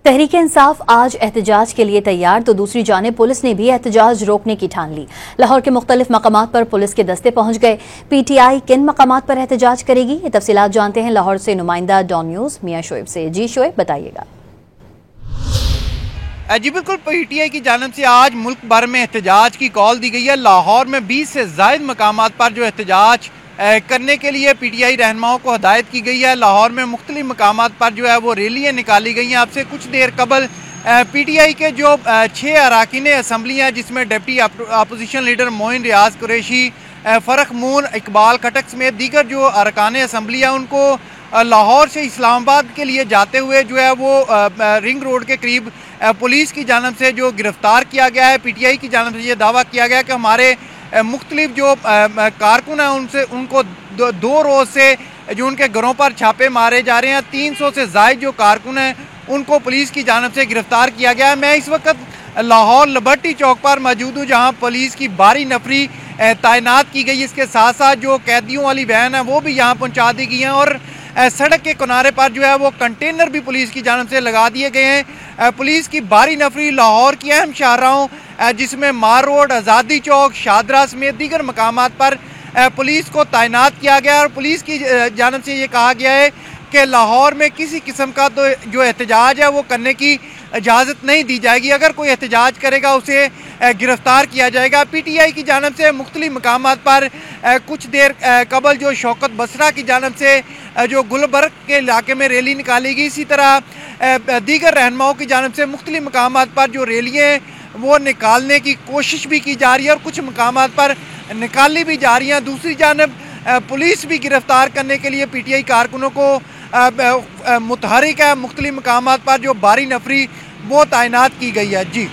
तहरीक इंसाफ आज एहतजाज के लिए तैयार तो दूसरी जानिब पुलिस ने भी एहतजाज रोकने की ठान ली। लाहौर के मुख्तलिफ मकामात पर पुलिस के दस्ते पहुंच गए। पीटीआई किन मकामात पर एहतजाज करेगी, ये तफसीलात जानते हैं लाहौर से नुमाइंदा डॉन न्यूज मियां शोएब से। जी शोएब, बताइएगा। जी बिल्कुल, पीटीआई की जानिब से आज मुल्क भर में एहतजाज की कॉल दी गई है। लाहौर में 20 से ज़ायद मकामात पर जो एहतजाज करने के लिए पीटीआई रहनुमाओं को हदायत की गई है। लाहौर में मुख्तलिफ मकामात पर जो है वो रैलियाँ निकाली गई हैं। आपसे कुछ देर कबल पीटीआई के जो 6 अरकान असम्बली हैं, जिसमें डिप्टी अपोजिशन लीडर मोइन रियाज कुरैशी, फ़रख मून, इकबाल खटक समेत दीगर जो अरकान असम्बली हैं, उनको लाहौर से इस्लामाबाद के लिए जाते हुए जो है वो रिंग रोड के करीब पुलिस की जानिब से जो गिरफ्तार किया गया है। पीटीआई की जानिब से ये दावा किया गया कि हमारे मुख्तलिफ जो कारकुन हैं उनको दो रोज़ से जो उनके घरों पर छापे मारे जा रहे हैं। 300 से ज़ायद जो कारकुन हैं उनको पुलिस की जानिब से गिरफ्तार किया गया है। मैं इस वक्त लाहौर लिबर्टी चौक पर मौजूद हूँ, जहाँ पुलिस की भारी नफरी तैनात की गई। इसके साथ साथ जो कैदियों वाली वैन है वो भी यहाँ पहुँचा दी गई हैं और सड़क के किनारे पर जो है वो कंटेनर भी पुलिस की जानिब से लगा दिए गए हैं। पुलिस की भारी नफरी लाहौर की अहम शाहराहों जिसमें मार रोड, आज़ादी चौक, शादरा समेत दीगर मकामात पर पुलिस को तैनात किया गया और पुलिस की जानिब से ये कहा गया है कि लाहौर में किसी किस्म का तो जो एहतजाज है वो करने की इजाज़त नहीं दी जाएगी। अगर कोई एहतजाज करेगा उसे गिरफ्तार किया जाएगा। पीटीआई की जानिब से मुख्तलिफ मकामात पर कुछ देर कबल जो शौकत बसरा की जानिब से जो गुलबर्ग के इलाके में रैली निकाली गई, इसी तरह दीगर रहनुमाओं की जानिब से मुख्तलिफ मकामात पर जो रैलियाँ वो निकालने की कोशिश भी की जा रही है और कुछ मकामात पर निकाली भी जा रही हैं। दूसरी जानिब पुलिस भी गिरफ्तार करने के लिए पीटीआई कारकुनों को मुतहरिक है। मुख्तलिफ मकामात पर जो भारी नफरी वो तैनात की गई है। जी।